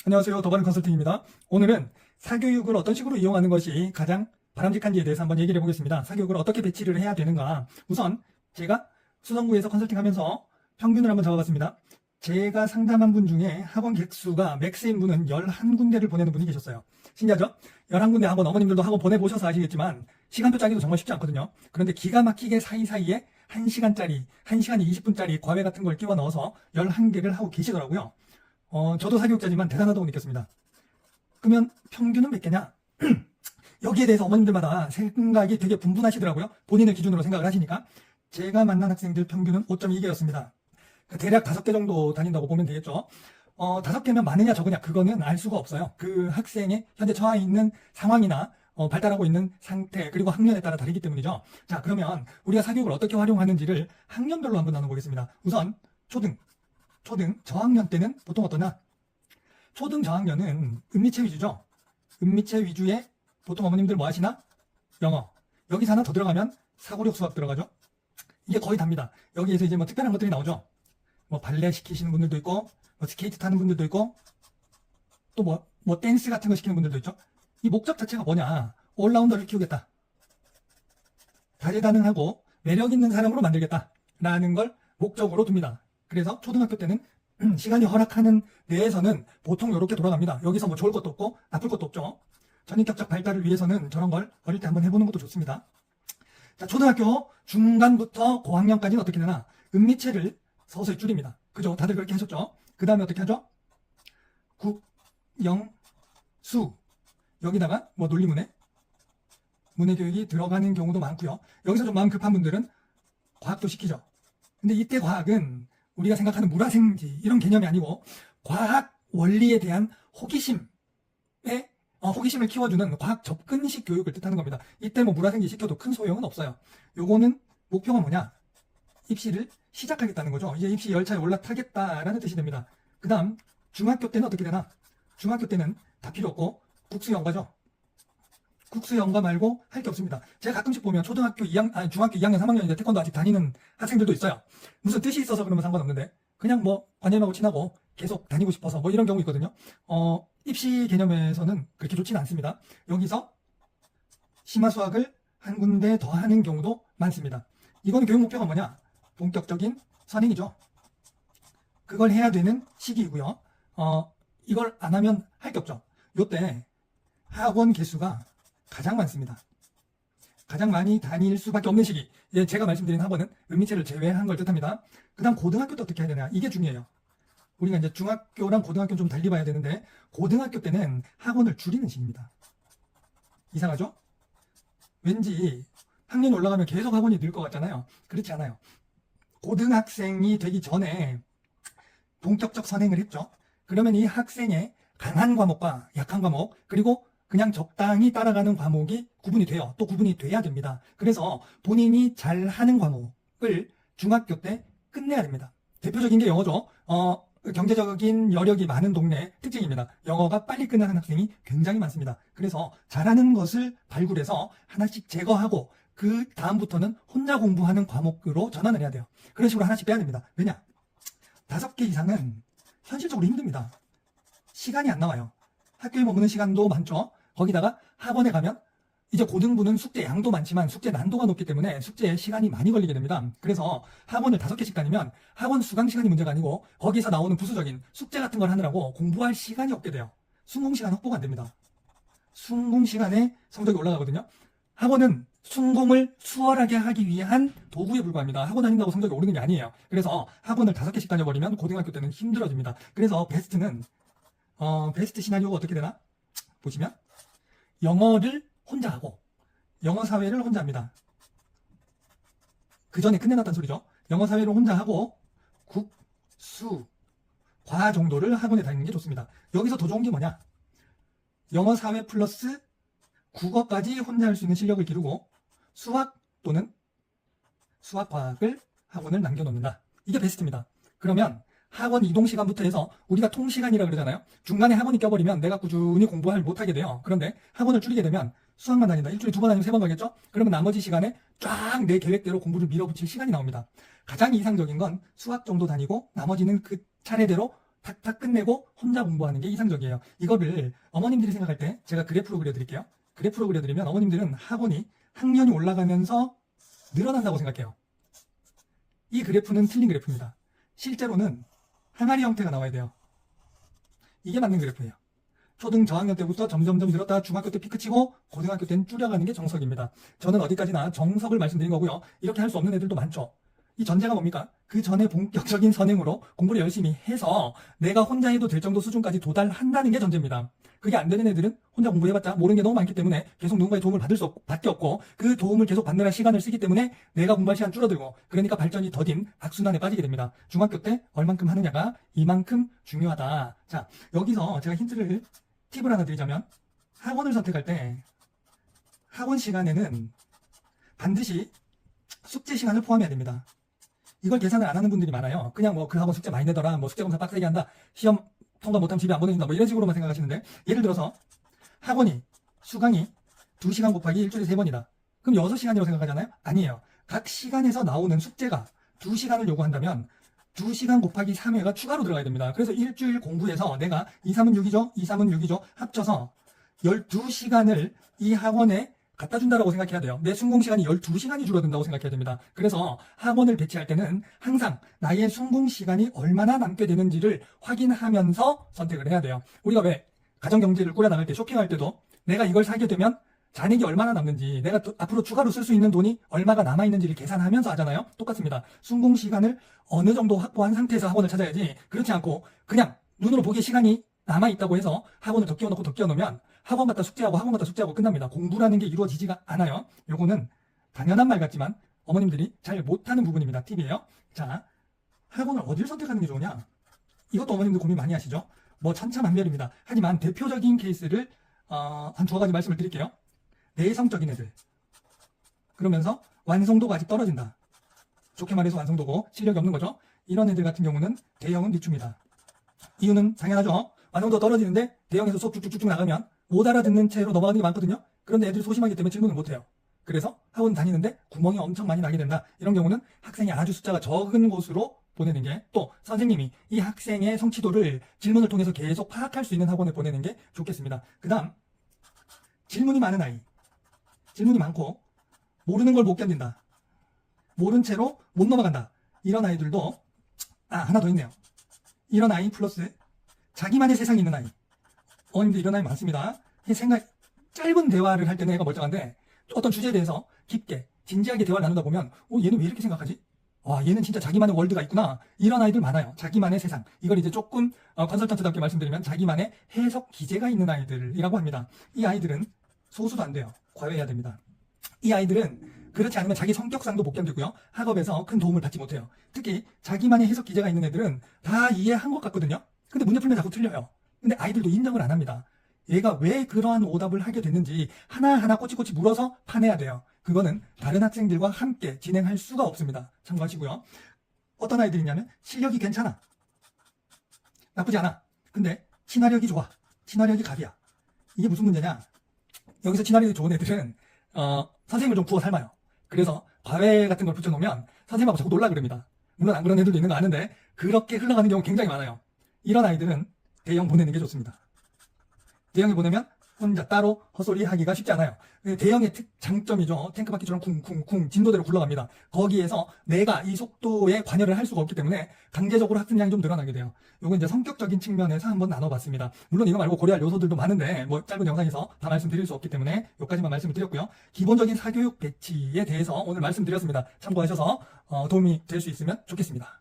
안녕하세요. 더바른 컨설팅입니다. 오늘은 사교육을 어떤 식으로 이용하는 것이 가장 바람직한지에 대해서 한번 얘기를 해보겠습니다. 사교육을 어떻게 배치를 해야 되는가. 우선 제가 수성구에서 컨설팅하면서 평균을 한번 잡아봤습니다. 제가 상담한 분 중에 학원 객수가 맥스인 분은 11군데를 보내는 분이 계셨어요. 신기하죠? 11군데 학원, 어머님들도 학원 보내보셔서 아시겠지만 시간표 짜기도 정말 쉽지 않거든요. 그런데 기가 막히게 사이사이에 1시간짜리, 1시간 20분짜리 과외 같은 걸 끼워 넣어서 11개를 하고 계시더라고요. 저도 사교육자지만 대단하다고 느꼈습니다. 그러면 평균은 몇 개냐? 여기에 대해서 어머님들마다 생각이 되게 분분하시더라고요. 본인을 기준으로 생각을 하시니까. 제가 만난 학생들 평균은 5.2개였습니다. 대략 5개 정도 다닌다고 보면 되겠죠. 5개면 많으냐 적으냐 그거는 알 수가 없어요. 그 학생의 현재 처해 있는 상황이나 발달하고 있는 상태 그리고 학년에 따라 다르기 때문이죠. 자, 그러면 우리가 사교육을 어떻게 활용하는지를 학년별로 한번 나눠보겠습니다. 우선 초등 저학년 때는 보통 어떠냐? 초등 저학년은 은미체 위주죠. 은미체 위주에 보통 어머님들 뭐 하시나? 영어. 여기서 하나 더 들어가면 사고력 수학 들어가죠. 이게 거의 답니다. 여기에서 이제 뭐 특별한 것들이 나오죠. 뭐 발레 시키시는 분들도 있고, 뭐 스케이트 타는 분들도 있고, 또 뭐 댄스 같은 거 시키는 분들도 있죠. 이 목적 자체가 뭐냐? 올라운더를 키우겠다. 다재다능하고 매력 있는 사람으로 만들겠다. 라는 걸 목적으로 둡니다. 그래서 초등학교 때는 시간이 허락하는 내에서는 보통 이렇게 돌아갑니다. 여기서 뭐 좋을 것도 없고 나쁠 것도 없죠. 전인격적 발달을 위해서는 저런 걸 어릴 때 한번 해보는 것도 좋습니다. 자, 초등학교 중간부터 고학년까지는 어떻게 되나? 은미체를 서서히 줄입니다. 그죠? 다들 그렇게 하셨죠? 그 다음에 어떻게 하죠? 국, 영, 수. 여기다가 뭐 논리문해, 문해교육이 들어가는 경우도 많고요. 여기서 좀 마음 급한 분들은 과학도 시키죠. 근데 이때 과학은 우리가 생각하는 물화생지 이런 개념이 아니고 과학 원리에 대한 호기심을 키워주는 과학 접근식 교육을 뜻하는 겁니다. 이때 뭐 물화생지 시켜도 큰 소용은 없어요. 요거는 목표가 뭐냐? 입시를 시작하겠다는 거죠. 이제 입시 열차에 올라타겠다라는 뜻이 됩니다. 그 다음 중학교 때는 어떻게 되나? 중학교 때는 다 필요 없고 국수영과죠. 국수영과 말고 할 게 없습니다. 제가 가끔씩 보면 중학교 2학년, 3학년인데 태권도 아직 다니는 학생들도 있어요. 무슨 뜻이 있어서 그러면 상관없는데 그냥 뭐 관장님하고 친하고 계속 다니고 싶어서 뭐 이런 경우 있거든요. 입시 개념에서는 그렇게 좋지는 않습니다. 여기서 심화 수학을 한 군데 더 하는 경우도 많습니다. 이건 교육 목표가 뭐냐? 본격적인 선행이죠. 그걸 해야 되는 시기이고요. 이걸 안 하면 할 게 없죠. 요때 학원 개수가 가장 많습니다. 가장 많이 다닐 수밖에 없는 시기. 예, 제가 말씀드린 학원은 은미체를 제외한 걸 뜻합니다. 그 다음 고등학교 때 어떻게 해야 되냐? 이게 중요해요. 우리가 이제 중학교랑 고등학교는 좀 달리 봐야 되는데 고등학교 때는 학원을 줄이는 시기입니다. 이상하죠? 왠지 학년이 올라가면 계속 학원이 늘 것 같잖아요. 그렇지 않아요. 고등학생이 되기 전에 본격적 선행을 했죠. 그러면 이 학생의 강한 과목과 약한 과목 그리고 그냥 적당히 따라가는 과목이 구분이 돼요. 또 구분이 돼야 됩니다. 그래서 본인이 잘하는 과목을 중학교 때 끝내야 됩니다. 대표적인 게 영어죠. 경제적인 여력이 많은 동네 특징입니다. 영어가 빨리 끝나는 학생이 굉장히 많습니다. 그래서 잘하는 것을 발굴해서 하나씩 제거하고 그 다음부터는 혼자 공부하는 과목으로 전환을 해야 돼요. 그런 식으로 하나씩 빼야 됩니다. 왜냐? 5개 이상은 현실적으로 힘듭니다. 시간이 안 나와요. 학교에 머무는 시간도 많죠. 거기다가 학원에 가면 이제 고등부는 숙제 양도 많지만 숙제 난도가 높기 때문에 숙제에 시간이 많이 걸리게 됩니다. 그래서 학원을 5개씩 다니면 학원 수강 시간이 문제가 아니고 거기서 나오는 부수적인 숙제 같은 걸 하느라고 공부할 시간이 없게 돼요. 순공시간 확보가 안 됩니다. 순공시간에 성적이 올라가거든요. 학원은 순공을 수월하게 하기 위한 도구에 불과합니다. 학원 다닌다고 성적이 오르는 게 아니에요. 그래서 학원을 5개씩 다녀버리면 고등학교 때는 힘들어집니다. 그래서 베스트 시나리오가 어떻게 되나? 보시면 영어를 혼자 하고 영어 사회를 혼자 합니다. 그 전에 끝내놨단 소리죠. 영어 사회를 혼자 하고 국, 수, 과 정도를 학원에 다니는 게 좋습니다. 여기서 더 좋은 게 뭐냐? 영어 사회 플러스 국어까지 혼자 할 수 있는 실력을 기르고 수학 또는 수학과학을 학원을 남겨놓는다. 이게 베스트입니다. 그러면 학원 이동 시간부터 해서 우리가 통시간이라 그러잖아요. 중간에 학원이 껴버리면 내가 꾸준히 공부를 못하게 돼요. 그런데 학원을 줄이게 되면 수학만 다닌다. 일주일에 2번 아니면 3번 가겠죠? 그러면 나머지 시간에 쫙 내 계획대로 공부를 밀어붙일 시간이 나옵니다. 가장 이상적인 건 수학 정도 다니고 나머지는 그 차례대로 탁탁 끝내고 혼자 공부하는 게 이상적이에요. 이거를 어머님들이 생각할 때 제가 그래프로 그려드릴게요. 그래프로 그려드리면 어머님들은 학원이 학년이 올라가면서 늘어난다고 생각해요. 이 그래프는 틀린 그래프입니다. 실제로는 항아리 형태가 나와야 돼요. 이게 맞는 그래프예요. 초등 저학년 때부터 점점점 늘었다가 중학교 때 피크 치고 고등학교 때는 줄여가는 게 정석입니다. 저는 어디까지나 정석을 말씀드린 거고요. 이렇게 할 수 없는 애들도 많죠. 이 전제가 뭡니까? 그 전에 본격적인 선행으로 공부를 열심히 해서 내가 혼자 해도 될 정도 수준까지 도달한다는 게 전제입니다. 그게 안 되는 애들은 혼자 공부해봤자 모르는 게 너무 많기 때문에 계속 누군가의 도움을 받을 수밖에 없고, 그 도움을 계속 받느라 시간을 쓰기 때문에 내가 공부할 시간 줄어들고, 그러니까 발전이 더딘 악순환에 빠지게 됩니다. 중학교 때 얼만큼 하느냐가 이만큼 중요하다. 자, 여기서 제가 팁을 하나 드리자면, 학원을 선택할 때 학원 시간에는 반드시 숙제 시간을 포함해야 됩니다. 이걸 계산을 안 하는 분들이 많아요. 그냥 뭐 그 학원 숙제 많이 내더라, 뭐 숙제 검사 빡세게 한다, 시험 통과 못하면 집에 안 보내준다, 뭐 이런 식으로만 생각하시는데, 예를 들어서 학원이 수강이 2시간 곱하기 일주일에 3번이다. 그럼 6시간이라고 생각하잖아요? 아니에요. 각 시간에서 나오는 숙제가 2시간을 요구한다면 2시간 곱하기 3회가 추가로 들어가야 됩니다. 그래서 일주일 공부에서 내가 2, 3은 6이죠? 2, 3은 6이죠? 합쳐서 12시간을 이 학원에 갖다 준다라고 생각해야 돼요. 내 순공 시간이 12시간이 줄어든다고 생각해야 됩니다. 그래서 학원을 배치할 때는 항상 나의 순공 시간이 얼마나 남게 되는지를 확인하면서 선택을 해야 돼요. 우리가 왜 가정경제를 꾸려나갈 때, 쇼핑할 때도 내가 이걸 사게 되면 잔액이 얼마나 남는지, 내가 또 앞으로 추가로 쓸 수 있는 돈이 얼마가 남아있는지를 계산하면서 하잖아요. 똑같습니다. 순공 시간을 어느 정도 확보한 상태에서 학원을 찾아야지, 그렇지 않고 그냥 눈으로 보기에 시간이 남아있다고 해서 학원을 더 끼워놓으면 학원 갔다 숙제하고 끝납니다. 공부라는 게 이루어지지가 않아요. 요거는 당연한 말 같지만 어머님들이 잘 못하는 부분입니다. 팁이에요. 자, 학원을 어디를 선택하는 게 좋으냐? 이것도 어머님들 고민 많이 하시죠? 뭐 천차만별입니다. 하지만 대표적인 케이스를 한 2가지 말씀을 드릴게요. 내성적인 애들, 그러면서 완성도가 아직 떨어진다. 좋게 말해서 완성도고 실력이 없는 거죠. 이런 애들 같은 경우는 대형은 늦춥니다. 이유는 당연하죠. 완성도가 떨어지는데 대형에서 수업 쭉쭉쭉 나가면 못 알아듣는 채로 넘어가는 게 많거든요. 그런데 애들이 소심하기 때문에 질문을 못해요. 그래서 학원 다니는데 구멍이 엄청 많이 나게 된다. 이런 경우는 학생이 아주 숫자가 적은 곳으로 보내는 게, 또 선생님이 이 학생의 성취도를 질문을 통해서 계속 파악할 수 있는 학원에 보내는 게 좋겠습니다. 그 다음, 질문이 많은 아이, 질문이 많고 모르는 걸 못 견딘다, 모른 채로 못 넘어간다, 이런 아이들도 하나 더 있네요. 이런 아이 플러스 자기만의 세상이 있는 아이, 어머님들 이런 아이 많습니다. 짧은 대화를 할 때는 애가 멀쩡한데 어떤 주제에 대해서 깊게 진지하게 대화를 나누다 보면 얘는 왜 이렇게 생각하지? 와, 얘는 진짜 자기만의 월드가 있구나. 이런 아이들 많아요. 자기만의 세상. 이걸 이제 조금 컨설턴트답게 말씀드리면 자기만의 해석 기제가 있는 아이들이라고 합니다. 이 아이들은 소수도 안 돼요. 과외해야 됩니다. 이 아이들은 그렇지 않으면 자기 성격상도 못 견디고요, 학업에서 큰 도움을 받지 못해요. 특히 자기만의 해석 기제가 있는 애들은 다 이해한 것 같거든요. 근데 문제 풀면 자꾸 틀려요. 근데 아이들도 인정을 안 합니다. 얘가 왜 그러한 오답을 하게 됐는지 하나하나 꼬치꼬치 물어서 파내야 돼요. 그거는 다른 학생들과 함께 진행할 수가 없습니다. 참고하시고요. 어떤 아이들이냐면 실력이 괜찮아, 나쁘지 않아, 근데 친화력이 좋아, 친화력이 갑이야. 이게 무슨 문제냐? 여기서 친화력이 좋은 애들은 선생님을 좀 구워 삶아요. 그래서 과외 같은 걸 붙여놓으면 선생님하고 자꾸 놀라 그럽니다. 물론 안 그런 애들도 있는 거 아는데 그렇게 흘러가는 경우 굉장히 많아요. 이런 아이들은 대형 보내는 게 좋습니다. 대형에 보내면 혼자 따로 헛소리 하기가 쉽지 않아요. 대형의 장점이죠. 탱크바퀴처럼 쿵쿵쿵 진도대로 굴러갑니다. 거기에서 내가 이 속도에 관여를 할 수가 없기 때문에 강제적으로 학습량이 좀 늘어나게 돼요. 요건 이제 성격적인 측면에서 한번 나눠봤습니다. 물론 이거 말고 고려할 요소들도 많은데 뭐 짧은 영상에서 다 말씀드릴 수 없기 때문에 여기까지만 말씀을 드렸고요. 기본적인 사교육 배치에 대해서 오늘 말씀드렸습니다. 참고하셔서 도움이 될 수 있으면 좋겠습니다.